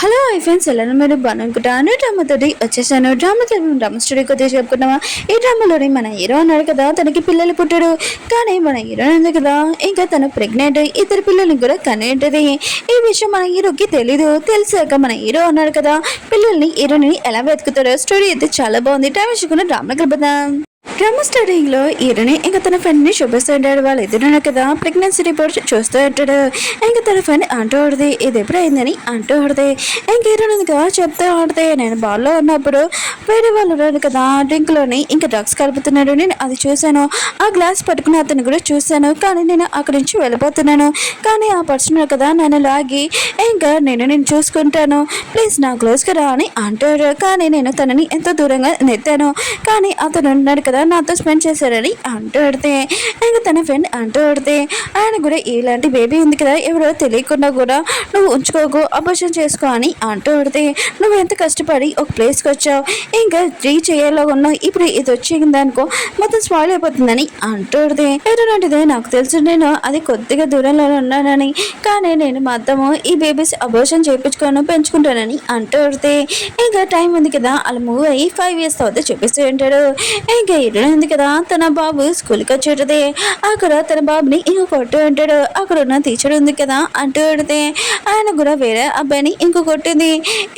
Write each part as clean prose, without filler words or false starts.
Hello friends ఎలా మీరు బాగునుకుంటాను డ్రామాతోటి వచ్చేసాను. డ్రామా స్టోరీ కొద్దిగా చెప్పుకున్నావా. ఈ డ్రామాలోని మన హీరో అన్నాడు కదా, తనకి పిల్లలు పుట్టాడు. కానీ మన హీరో ఉంది కదా, ఇంకా తను ప్రెగ్నెంట్, ఇద్దరు పిల్లల్ని కూడా కనేంటది. ఈ విషయం మన హీరోకి తెలీదు. తెలిసాక మన హీరో అన్నాడు కదా, పిల్లల్ని హీరోని ఎలా వెతుకుతారో. స్టోరీ అయితే చాలా బాగుంది. టైం వేసుకున్న డ్రామా గడపదాం. డ్రామా స్టార్టింగ్ లో హీరోని ఇంకా తన ఫ్రెండ్ ని చూపిస్తూ ఉంటాడు. వాళ్ళు ఎదురున్నారు కదా, ప్రెగ్నెన్సీ రిపోర్ట్ చూస్తూ ఉంటాడు. ఇంకా తన ఫ్రెండ్ అంటూ ఆడితే ఇది ఎప్పుడు అయిందని అంటూ ఆడితే ఇంక హీరోని కదా చెప్తూ ఆడితే, నేను బాల్లో ఉన్నప్పుడు వేరే వాళ్ళు ఉన్నారు కదా డ్రింక్ లోని ఇంకా డ్రగ్స్ కలుపుతున్నాడు, నేను అది చూశాను. ఆ గ్లాస్ పట్టుకుని అతను కూడా చూశాను. కానీ నేను అక్కడి నుంచి వెళ్ళిపోతున్నాను. కానీ ఆ పర్సన్ కదా నన్ను లాగి ఇంకా నేను చూసుకుంటాను, ప్లీజ్ నా క్లోజ్గా రా అని అంటాడు. కానీ నేను తనని ఎంతో దూరంగా నెత్తాను. కానీ అతను ఉన్నాడు కదా నాతో స్పెండ్ చేశారని అంటూ ఆడితే ఇంకా తన ఫ్రెండ్ అంటూ ఆడితే ఆయన కూడా ఇలాంటి బేబీ ఉంది కదా, ఎవరో తెలియకుండా కూడా నువ్వు ఉంచుకోకు, అబర్షన్ చేసుకో అని అంటూ ఆడితే నువ్వు ఎంత కష్టపడి ఒక ప్లేస్కి వచ్చావు, ఇంకా చేయాలో ఉన్నావు, ఇప్పుడు ఇది వచ్చింది అనుకో మొత్తం స్పాయిల్ అయిపోతుందని అంటూ ఆడితే ఎటువంటిదే నాకు తెలుసు, నేను అది కొద్దిగా దూరంలో ఉన్నానని, కానీ నేను మాత్రము ఈ బేబీస్ అబర్షన్ చేయించుకోను పెంచుకుంటానని అంటూ ఆడితే ఇంకా టైం ఉంది కదా అలా మూవ్ అయ్యి 5 years తర్వాత చూపిస్తూ ఉంటాడు. ఇంకా ఉంది కదా తన బాబు స్కూల్కి వచ్చేటది. అక్కడ తన బాబుని ఇంకో కొట్టు ఉంటాడు. అక్కడ ఉన్న టీచర్ ఉంది కదా అంటూ ఆడితే ఆయన కూడా వేరే అబ్బాయిని ఇంకో కొట్టింది.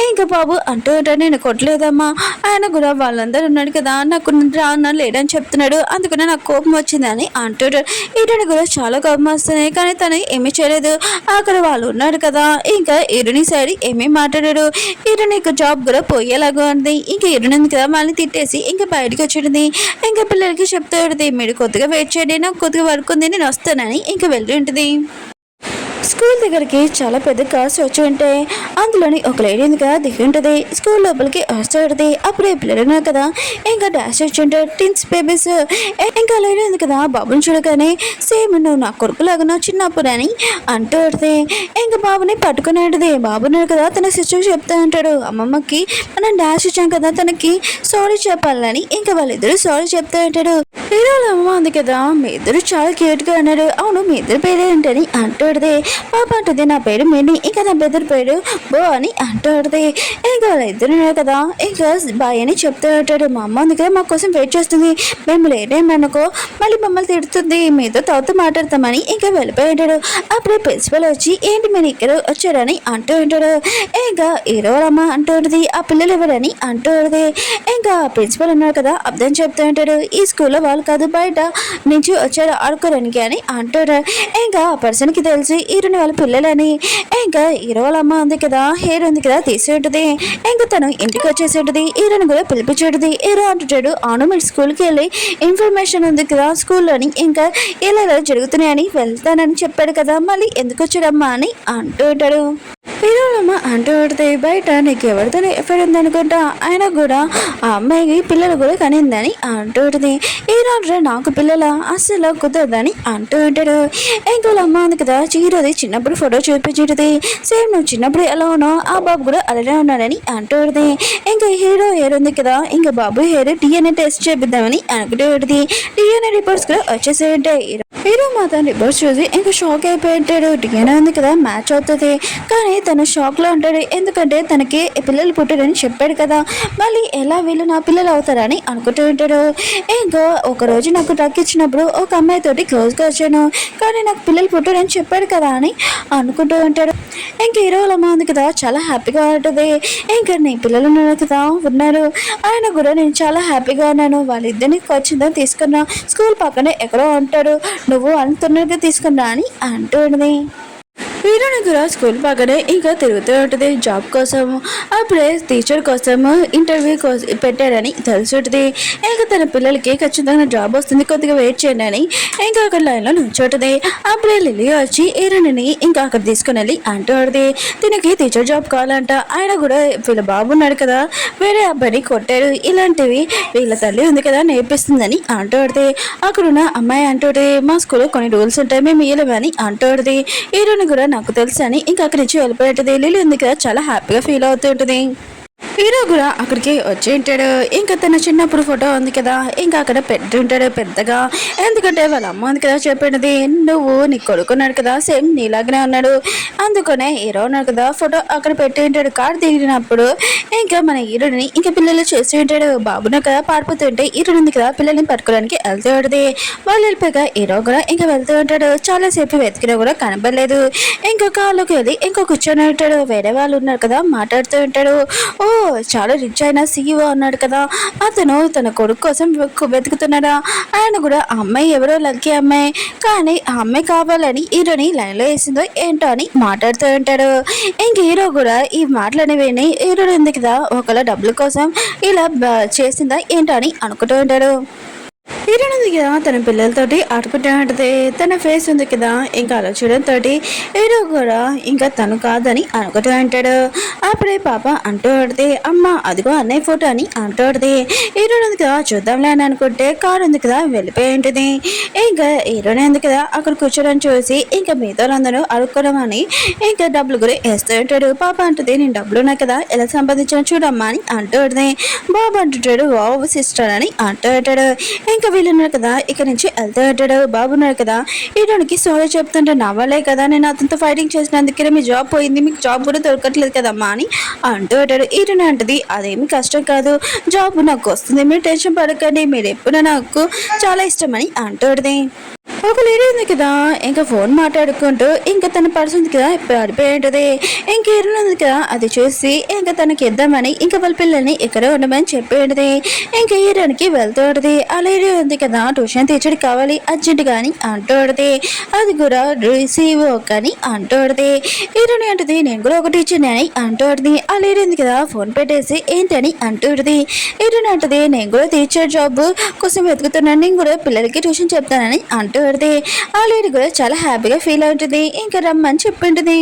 ఇంకా బాబు అంటూ ఉంటాడు, నేను కొట్టలేదమ్మా, ఆయన కూడా వాళ్ళందరూ ఉన్నాడు కదా నాకు రాన్న లేడని చెప్తున్నాడు, అందుకనే నాకు కోపం వచ్చిందని అంటాడు. ఈడని కూడా చాలా కోపం వస్తున్నాయి, కానీ తను ఏమీ చేయలేదు. అక్కడ వాళ్ళు ఉన్నాడు కదా, ఇంకా ఇరుని సైడ్ ఏమీ మాట్లాడాడు. ఇరుని జాబ్ కూడా పోయేలాగా ఉంది. ఇంకా ఇరునింది కదా వాళ్ళని తిట్టేసి ఇంకా బయటకు వచ్చేది. ఇంకా పిల్లలకి చెప్తూ ఉంటుంది, మీరు కొద్దిగా వెయిట్ చేయండి, నాకు కొద్దిగా వర్క్ ఉంది, నేను వస్తానని ఇంకా వెళ్ళి ఉంటుంది. స్కూల్ దగ్గరికి చాలా పెద్ద కార్స్ వచ్చి ఉంటే అందులోని ఒక లేడీ ఎందుగా దిగి ఉంటుంది. స్కూల్ లోపలికి వస్తుంది. అప్పుడే పిల్లలు కదా ఇంకా డాష్ వచ్చి ఉంటారు టిన్స్ బేబీస్. ఇంకా లేడీ ఉంది కదా బాబుని చూడగానే సేమ్ నువ్వు నా కొడుకులాగా చిన్నప్పుడు అని అంటూ ఉంటుంది. ఇంకా బాబుని పట్టుకుని ఉంటుంది. బాబున్నాడు కదా తన సిస్టర్ చెప్తా ఉంటాడు, అమ్మమ్మకి మనం డాష్ ఇచ్చాం కదా తనకి సారీ చెప్పాలని. ఇంకా వాళ్ళిద్దరు సారీ చెప్తా ఉంటాడు. హీరోల అమ్మ ఉంది కదా, మీ ఇద్దరు చాలా క్యూట్గా అన్నాడు. అవును మీ ఇద్దరు పేరు ఏంటని అంటుంది. పాప అంటుంది, నా పేరు మినీ, ఇంకా నా బెదర్ పేరు బో అని అంటుంది. ఇంకా వాళ్ళ ఇద్దరు కదా ఇంకా బాయ్ అని చెప్తూ ఉంటాడు. మా అమ్మ ఉంది కదా మా కోసం వెయిట్ చేస్తుంది, మేము లేటేమనుకో మళ్ళీ మమ్మల్ని తిడుతుంది, మీతో తాతో మాట్లాడతామని ఇంకా వెళ్ళిపోయి ఉంటాడు. అప్పుడే ప్రిన్సిపల్ వచ్చి ఏంటి మీరు ఇక్కడ వచ్చారని అంటూ ఉంటాడు. ఇంకా హీరోలమ్మ అంటూ ఉంటుంది, ఆ పిల్లలు ఎవరని అంటూ ఉంటుంది. ఇంకా ప్రిన్సిపల్ ఉన్నారు కదా అర్థం చెప్తూ ఉంటాడు, ఈ స్కూల్లో వాళ్ళు కాదు బయట నుంచి వచ్చారు ఆడుకోవడానికి అని అంటారు. ఇంకా ఆ పర్సన్కి తెలిసి హీరోని వాళ్ళ పిల్లలని. ఇంకా హీరో వాళ్ళ అమ్మ ఉంది కదా హీరో ఉంది కదా తీసి ఉంటుంది. ఇంకా తను ఇంటికి వచ్చేసి ఉంటుంది. హీరోని కూడా పిలిపించేది. హీరో అంటుంటాడు, అవును మీరు స్కూల్కి వెళ్ళి ఇన్ఫర్మేషన్ ఉంది కదా స్కూల్లోని ఇంకా ఇలా జరుగుతున్నాయని వెళ్తానని చెప్పాడు కదా, మళ్ళీ ఎందుకు వచ్చాడమ్మా అని అంటూ ఉంటాడు. హీరోలమ్మ అంటూ ఉంటుంది, బయట నీకు ఎవరితో ఎఫ్ఐఆర్ ఉందనుకుంటా, ఆయన కూడా ఆ అమ్మాయికి పిల్లలు కూడా కనిందని అంటూ ఉంటుంది. హీరో నాకు పిల్లల అస్సలు కుదరదని అంటూ ఉంటాడు. ఇంకా అమ్మ ఉంది కదా హీరోది చిన్నప్పుడు ఫోటో చూపించేది, సేమ్ నువ్వు చిన్నప్పుడు ఎలా ఉన్నావు ఆ బాబు కూడా అలానే ఉన్నాడని అంటూ ఉంటుంది. ఇంకా హీరో హెయిర్ ఉంది కదా ఇంకా బాబు హెయిర్ DNA టెస్ట్ చేపిద్దామని అనుకుంటూ ఉంటుంది. DNA రిపోర్ట్స్ కూడా వచ్చేసి ఉంటాయి. హీరో మాత్రం రిపోర్ట్స్ చూసి ఇంకా షాక్ అయిపోయి ఉంటాడు. DNA ఉంది కదా మ్యాచ్ అవుతుంది, కానీ తను షాక్లో ఉంటాడు. ఎందుకంటే తనకి పిల్లలు పుట్టారని చెప్పాడు కదా, మళ్ళీ ఎలా వీళ్ళు నా పిల్లలు అవుతారని అనుకుంటూ ఉంటాడు. ఇంకా ఒకరోజు నాకు డ్రగ్ ఇచ్చినప్పుడు ఒక అమ్మాయితోటి క్లోజ్గా వచ్చాను, కానీ నాకు పిల్లలు పుట్టారని చెప్పాడు కదా అని అనుకుంటూ ఉంటాడు. ఇంకా హీరోల అమ్మ ఉంది కదా చాలా హ్యాపీగా ఉంటుంది. ఇంకా నీ పిల్లలు ఉన్నారు ఆయన కూడా నేను చాలా హ్యాపీగా ఉన్నాను, వాళ్ళిద్దరిని ఖచ్చితంగా తీసుకున్నా, స్కూల్ పక్కనే ఎక్కడో ఉంటాడు, నువ్వు అంత తొందరగా తీసుకున్నా అని అంటుంది. హీరోని కూడా స్కూల్ పక్కనే ఇంకా తిరుగుతూ ఉంటుంది జాబ్ కోసం. అప్పుడే టీచర్ కోసం ఇంటర్వ్యూ పెట్టాడని తెలిసి ఉంటుంది. ఇంకా తన పిల్లలకి ఖచ్చితంగా జాబ్ వస్తుంది, కొద్దిగా వెయిట్ చేయండి అని ఇంకా అక్కడ లైన్లో నుంచోటుంది. అప్పుడే లిల్లీ వచ్చి హీరోని ఇంకా అక్కడ తీసుకుని వెళ్ళి అంటుంది, దీనికి టీచర్ జాబ్ కావాలంట, ఆయన కూడా వీళ్ళ బాబు ఉన్నాడు కదా వేరే అబ్బాయిని కొట్టారు, ఇలాంటివి వీళ్ళ తల్లి ఉంది కదా నేర్పిస్తుందని అంటుంది. అక్కడున్న అమ్మాయి అంటుంది, మా స్కూల్లో కొన్ని రూల్స్ ఉంటాయి మేము ఇయ్యలేమని అంటుంది. హీరోని కూడా నాకు తెలుసు అని ఇంకా అక్కడి నుంచి వెళ్ళిపోయేది. లిల్లీ ఉంది కదా చాలా హ్యాపీగా ఫీల్ అవుతూ ఉంటుంది. హీరో కూడా అక్కడికి వచ్చి ఉంటాడు. ఇంకా తన చిన్నప్పుడు ఫోటో ఉంది కదా, ఇంకా అక్కడ పెట్టి ఉంటాడు పెద్దగా. ఎందుకంటే వాళ్ళ అమ్మ ఉంది కదా చెప్పినది, నువ్వు నీ కొడుకున్నాడు కదా సేమ్ నీలాగనే ఉన్నాడు, అందుకనే హీరో ఉన్నాడు కదా ఫోటో అక్కడ పెట్టి ఉంటాడు. కారు దిగినప్పుడు ఇంకా మన హీరోని ఇంకా పిల్లలు చేస్తూ ఉంటాడు. బాబున కదా పారిపోతుంటే హీరోని ఉంది కదా పిల్లల్ని పట్టుకోవడానికి వెళ్తూ ఉంటుంది. వాళ్ళు వెళ్ళిపోయాక హీరో కూడా ఇంకా వెళ్తూ ఉంటాడు. చాలాసేపు వెతికినా కూడా కనబడలేదు. ఇంకా కాళ్ళకి వెళ్ళి ఇంకా కూర్చొని ఉంటాడు. వేరే వాళ్ళు ఉన్నారు కదా మాట్లాడుతూ ఉంటాడు. ఓ చాలా రిచ్ అయిన సీఈఓ అన్నాడు కదా, అతను తన కొడుకు కోసం వెతుకుతున్నాడా. ఆయన కూడా ఆ అమ్మాయి ఎవరో లక్కీ అమ్మాయి, కానీ ఆ అమ్మాయి కావాలని హీరోని లైన్లో వేసిందో ఏంటో అని మాట్లాడుతూ ఉంటాడు. ఇంక హీరో కూడా ఈ మాటలని విని హీరో ఉంది కదా ఒకళ్ళ డబ్బుల కోసం ఇలా చేసిందా ఏంటో అని అనుకుంటూ ఉంటాడు. హీరోయిన్ ఉంది కదా తన పిల్లలతోటి ఆడుకుంటూ ఉంటుంది. తన ఫేస్ ఉంది కదా ఇంకా అలా చూడడంతో హీరో కూడా ఇంకా తను కాదని అనుకుంటూ ఉంటాడు. అప్పుడే పాప అంటూ ఉంటుంది, అమ్మ అదిగో అన్నయ్య ఫోటో అని అంటూ ఉంటుంది. హీరోయిన్ ఉంది కదా చూద్దాంలే అని అనుకుంటే కారు ఉంది కదా వెళ్ళిపోయి ఉంటుంది. ఇంకా హీరోయిన్ ఉంది కదా అక్కడ కూర్చోడానికి చూసి ఇంకా మిగతా అందరూ అడుక్కోవడం అని ఇంకా డబ్బులు కూడా వేస్తూ ఉంటాడు. పాప అంటుంది, నేను డబ్బులు ఉన్నాయి కదా ఎలా సంపాదించాను చూడమ్మా అని అంటూ ఉంటుంది. బాబు అంటుంటాడు, వావ్ సిస్టర్ అని అంటూ ఉంటాడు. ఇంకా వీళ్ళున్నారు కదా ఇక్కడ నుంచి వెళ్తూ ఉంటాడు. బాబున్నారు కదా హీరోనికి సారీ చెప్తుంటే నవ్వలే కదా, నేను అతనితో ఫైటింగ్ చేసినందుకే మీ జాబ్ పోయింది, మీకు జాబ్ కూడా దొరకట్లేదు కదమ్మా అని అంటూ ఉంటాడు. హీరోని అంటది, అదేమి కష్టం కాదు, జాబ్ నాకు వస్తుంది, మీరు టెన్షన్ పడకండి, మీరు ఎప్పుడు నాకు చాలా ఇష్టం అని అంటూ ఉంటుంది. ఒక లేడీ ఉంది కదా ఇంకా ఫోన్ మాట్లాడుకుంటూ ఇంకా తన పర్స్ ఉంది కదా పడిపోయి ఉంటుంది. ఇంక హీరోయిన్ ఉంది కదా అది చూసి ఇంకా తనకి ఇద్దామని ఇంకా వాళ్ళ పిల్లల్ని ఇక్కడే ఉండమని చెప్పి ఉంటుంది. ఇంకా హీరోయిన్కి వెళ్తూ ఉంటుంది. ఆ లేడీ ఉంది కదా ట్యూషన్ టీచర్ కావాలి అర్జెంట్ కానీ అంటూ ఉంటుంది. అది కూడా రిసీవ్ కానీ అంటూ ఉంటుంది. హీరోయిన్ అంటుంది, నేను కూడా ఒక టీచర్ని అని అంటూ ఉంటుంది. ఆ లేడీ ఉంది కదా ఫోన్ పెట్టేసి ఏంటని అంటూ ఉంటుంది. హీరోయిన్ అంటుంది, నేను కూడా టీచర్ జాబ్ కోసం వెతుకుతున్నాను, నేను కూడా పిల్లలకి ట్యూషన్ చెప్తానని అంటూ పెడితే ఆ లేడీ కూడా చాలా హ్యాపీగా ఫీల్ అవుతుంది. ఇంకా రమ్మని చెప్పింటుంది.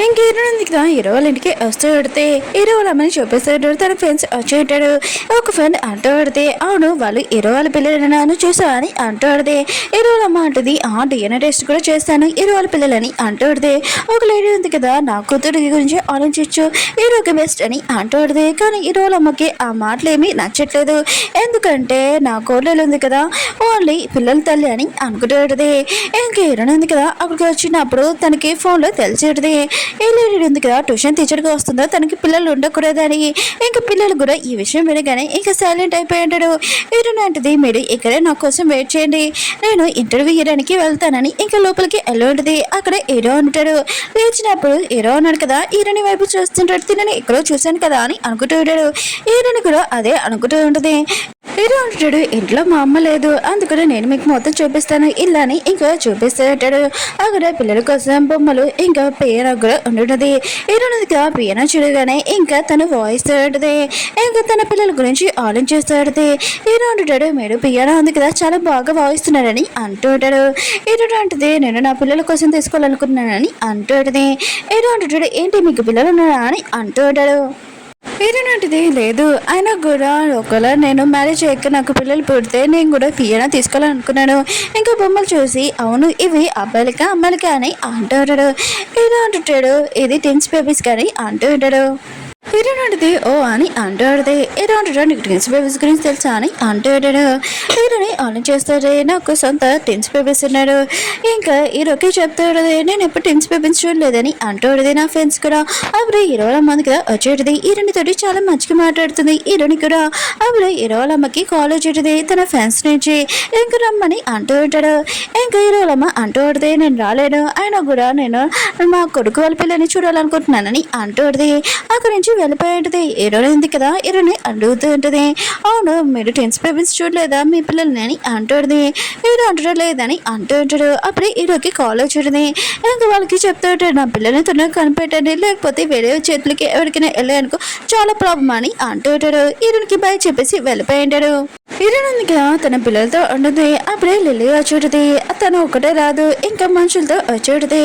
ఇంక హీరోయిన్ కదా హీరో వాళ్ళ ఇంటికి వస్తూ పెడితే హీరో వాళ్ళ అమ్మని చూపిస్తాడు. తన ఫ్రెండ్స్ వచ్చి ఉంటాడు. ఒక ఫ్రెండ్ అంటూ పెడితే అవును వాళ్ళు హీరో వాళ్ళ పిల్లలని చూసా అని అంటూ పెడితే హీరో వాళ్ళ అమ్మ అంటుంది, ఆ డిఎన్ఏ టెస్ట్ కూడా చేస్తాను హీరో వాళ్ళ పిల్లలని అంటూ పెడితే ఒక లేడీ ఉంది కదా నా కూతురు గురించి ఆలోచించు హీరోకి బెస్ట్ అని అంటూ పెడితే కానీ హీరో వాళ్ళ అమ్మకి ఆ మాటలు ఏమీ నచ్చట్లేదు. ఎందుకంటే నా కోడలు ఉంది కదా ఓన్లీ పిల్లల తల్లి అని అనుకుంటుంది. ఇంకా హీరోయిన్ ఉంది కదా అక్కడికి వచ్చినప్పుడు తనకి ఫోన్లో తెలిసేది ఏ లేడీ ఉంది కదా ట్యూషన్ టీచర్గా వస్తుందో తనకి పిల్లలు ఉండకూడదని. ఇంకా పిల్లలు కూడా ఈ విషయం వినగానే ఇంకా సైలెంట్ అయిపోయి ఉంటాడు. హీరోయిన్ అంటది, మీరు ఇక్కడే నా కోసం వెయిట్ చేయండి, నేను ఇంటర్వ్యూ ఇవ్వడానికి వెళ్తానని ఇంకా లోపలికి వెళ్ళి ఉంటుంది. అక్కడ హీరో ఉంటాడు. లేచినప్పుడు హీరో ఉన్నాడు కదా హీరోని వైపు చూస్తుంటాడు. తినని ఎక్కడో చూశాను కదా అని అనుకుంటూ ఉంటాడు. హీరోని కూడా అదే అనుకుంటూ ఉంటుంది. హీరో అంటాడు, ఇంట్లో మా అమ్మ లేదు అందుకని నేను మీకు మొత్తం చూపిస్తాను ఇల్లని ఇంకా చూపిస్తూ ఉంటాడు. అక్కడ పిల్లల కోసం బొమ్మలు ఇంకా పియానో కూడా ఉంటున్నది. హీరోనిగా పియానో చూడగానే ఇంకా తను వాయిస్తూ ఉంటుంది. ఇంకా తన పిల్లల గురించి ఆలోచిస్తూ ఉంటుంది. హీరో అంటాడు, మీరు పియానో ఉంది కదా చాలా బాగా వాయిస్తున్నారని అంటూ ఉంటాడు. హీరో అంటుంది, నేను నా పిల్లల కోసం తీసుకోవాలనుకున్నానని అంటూ ఉంటుంది. హీరో అంటాడు, ఏంటి మీకు పిల్లలు ఉన్నారా అని అంటూ ఉంటాడు. హీరోయిన్ లేదు ఆయన కూడా ఒకవేళ నేను మ్యారేజ్ అయ్యాక నాకు పిల్లలు పుడితే నేను కూడా పియానో తీసుకోవాలనుకున్నాను. ఇంకా బొమ్మలు చూసి అవును ఇవి అబ్బాయిలకా అమ్మాయిలకా అని అంటూ ఉంటాడు. హీరో అంటుంటాడు, ఇది టిన్స్ బేబీస్ కానీ అంటూ ఉంటాడు. హీరోయిన్ అంటది, ఓ అని అంటూ ఆడితే హీరో అంటాడు, నీకు టిన్స్ బేబీస్ గురించి తెలుసా అని అంటూ ఆడాడు. హీరోని ఆన్ చేస్తాడు, నాకు సొంత టిన్స్ బేబీస్ ఉన్నాడు. ఇంకా హీరోకి చెప్తాడు, నేను ఎప్పుడు టిన్స్ బేబీస్ చూడలేదని అంటూ ఆడది. నా ఫ్రెండ్స్ కూడా అప్పుడు హీరో వాళ్ళ అమ్మకి కదా వచ్చేటది. హీరోని తోటి చాలా మంచిగా మాట్లాడుతుంది. హీరోని కూడా అప్పుడు హీరో వాళ్ళ అమ్మకి కాల్ వచ్చేటది తన ఫ్రెండ్స్ నుంచి. ఇంకా రమ్మని అంటూ ఉంటాడు. ఇంకా హీరో వాళ్ళ అమ్మ అంటూ ఆడితే నేను రాలేను, అయినా కూడా నేను మా కొడుకు వాళ్ళ పిల్లని చూడాలనుకుంటున్నానని అంటూ ఆడితే అక్కడి నుంచి వెళ్ళిపోయి ఉంటుంది. హీరోని ఉంది కదా హీరోని అడుగుతూ ఉంటుంది, అవును మీరు టెన్స్ బేబీస్ చూడలేదా మీ పిల్లల్ని అని అంటుంది. హీరో అంటాడు లేదని అంటూ ఉంటాడు. అప్పుడే హీరోకి కాల్ వచ్చేది. ఇంకా వాళ్ళకి చెప్తూ ఉంటాడు, నా పిల్లల్ని తొందరగా కనిపెట్టండి లేకపోతే వేరే చేతులకి ఎవరికైనా వెళ్ళాయనుకో చాలా ప్రాబ్లం అని అంటూ ఉంటాడు. హీరోనికి బై చెప్పేసి వెళ్ళిపోయి ఉంటాడు. హీరోయిన్ కదా తన పిల్లలతో ఉంటుంది. అప్పుడే లిల్లీ వచ్చేటిది. తను ఒకటే రాదు, ఇంకా మనుషులతో వచ్చేటిది.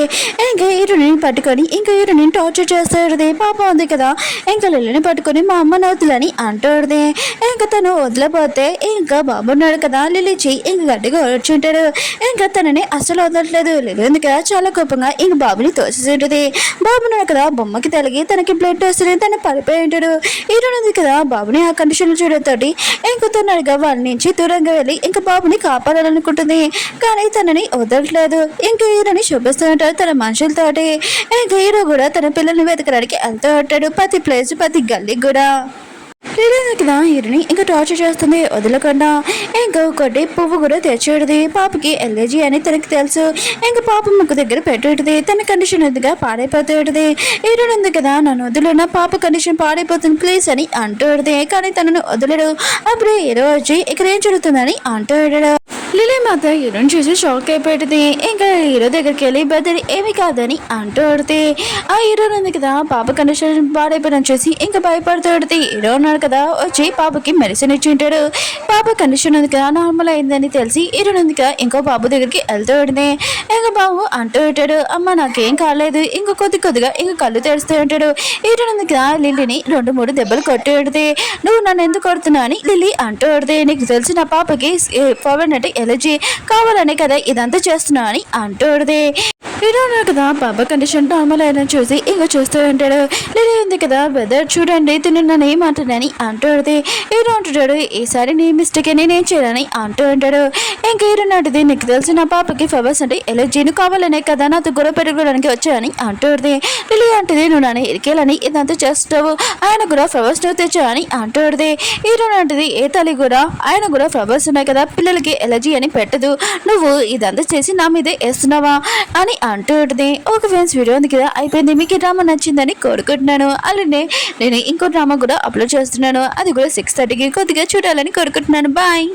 ఇంకా హీరోని పట్టుకొని ఇంకా హీరోని టార్చర్ చేస్తాడుది. పాప ఉంది కదా, ఇంకా లిల్లీని పట్టుకొని మా అమ్మ నవ్వుతులని అంటాడుది. ఇంకా తను వదిలిపోతే ఇంకా బాబు ఉన్నాడు కదా, లిల్లీచి ఇంకా గట్టిగా వచ్చుంటాడు. ఇంకా తనని అస్సలు వదలట్లేదు. లిల్లీ ఉంది కదా చాలా కోపంగా ఇంక బాబుని తోసేసింటది. బాబు ఉన్నాడు కదా, బొమ్మకి తలిగి తనకి బ్లడ్ వస్తుంది, తను పడిపోయి ఉంటాడు. హీరోయిన్ ఉంది కదా, బాబుని ఆ కండిషన్ చూడతోటి ఇంకా తనగా వాళ్ళ నుంచి దూరంగా వెళ్ళి ఇంకా బాబుని కాపాడాలనుకుంటుంది. కానీ తనని వదలట్లేదు. ఇంకా హీరోని చూపిస్తూ ఉంటాడు తన మనుషులతోటి. ఇంకా హీరో కూడా తన పిల్లల్ని వెతకడానికి వెళ్తూ ఉంటాడు, ప్రతి ప్లేస్ ప్రతి గల్లీ కూడా. కదా హీరోని ఇంకా టార్చర్ చేస్తుంది వదలకుండా. ఇంకా ఒకటి పువ్వు కూడా తెచ్చేది. పాపకి ఎల్ఏజీ అని తనకి తెలుసు. ఇంకా పాప ముక్కు దగ్గర పెట్టేది. తన కండిషన్ ఎదుగా పాడైపోతుంది. హీరోని ఉంది కదా, నన్ను వదిలే, నా పాప కండిషన్ పాడైపోతుంది ప్లీజ్ అని అంటాడు. కానీ తనను వదలడు. అప్పుడు హీరో వచ్చి ఇక్కడ ఏం జరుగుతుందని అంటాడు. లిలీ మాత్రం హీరోని చూసి షాక్ అయిపోయింది. ఇంకా హీరో దగ్గరికి వెళ్ళి బదిలీ ఏమి కాదని అంటూ ఆ హీరో ఉంది కదా, పాప కండిషన్ పాడైపోయిన చూసి ఇంకా భయపడుతూ హీరో ఉన్నాడు కదా, వచ్చి పాపకి మెడిసిన్ ఇచ్చి ఉంటాడు. పాప కండిషన్ ఉంది కదా నార్మల్ అయిందని తెలిసి హీరో ఉంది కదా ఇంకో బాబు దగ్గరికి వెళ్తూ ఉంటుంది. ఇంకా బాబు అంటూ ఉంటాడు, అమ్మ నాకేం కాలేదు, ఇంకా కొద్దిగా ఇంకా కళ్ళు తెరుస్తూ ఉంటాడు. హీరో ఉంది కదా లిల్లీని 2-3 దెబ్బలు కొట్టి, నువ్వు నన్ను ఎందుకు కొడుతున్నా అని లిల్లీ అంటూ నీకు తెలిసి నా పాపకి ఫార్వర్డ్ అంటే ఎలర్జీ కావాలనే కదా ఇదంతా చేస్తున్నా అని అంటూడదే. హీరో కదా పాప కండిషన్ నార్మల్ అయినా చూసి ఇంకా చూస్తూ ఉంటాడు. లిల్లీ ఉంది కదా వెదర్ చూడండి తిను నన్ను ఏమంటానని అంటూడదే. హీరో అంటున్నాడు, ఈసారి నీ మిస్టేక్ నేనేం చేయాలని అంటూ ఉంటాడు. ఇంకా హీరో నాటిది, నీకు తెలిసి నా పాపకి ఫవర్స్ అంటే ఎలర్జీని కావాలనే కదా నాతో గొడవ పెట్టుకోవడానికి వచ్చాయని అంటూడదే. లిల్లీ అంటది, నువ్వు నన్ను ఇరికేయాలని ఇదంతా చేస్తావు, ఆయన కూడా ఫ్లవర్స్ నువ్వు తెచ్చా అని అంటూడదే. హీరో నాటిది, ఏ తల్లి కూడా ఆయన కూడా ఫ్లవర్స్ ఉన్నాయి కదా పిల్లలకి ఎలర్జీ అని పెట్టదు, నువ్వు ఇదంతా చేసి నా మీదే వేస్తున్నావా అని అంటూ ఉంటుంది. ఒక ఫ్రెండ్స్ వీడియో ఉంది కదా అయిపోయింది. మీకు ఈ డ్రామా నచ్చిందని కోరుకుంటున్నాను. అలానే నేను ఇంకో డ్రామా కూడా అప్లోడ్ చేస్తున్నాను, అది కూడా 6:30కి కొద్దిగా చూడాలని కోరుకుంటున్నాను. బాయ్.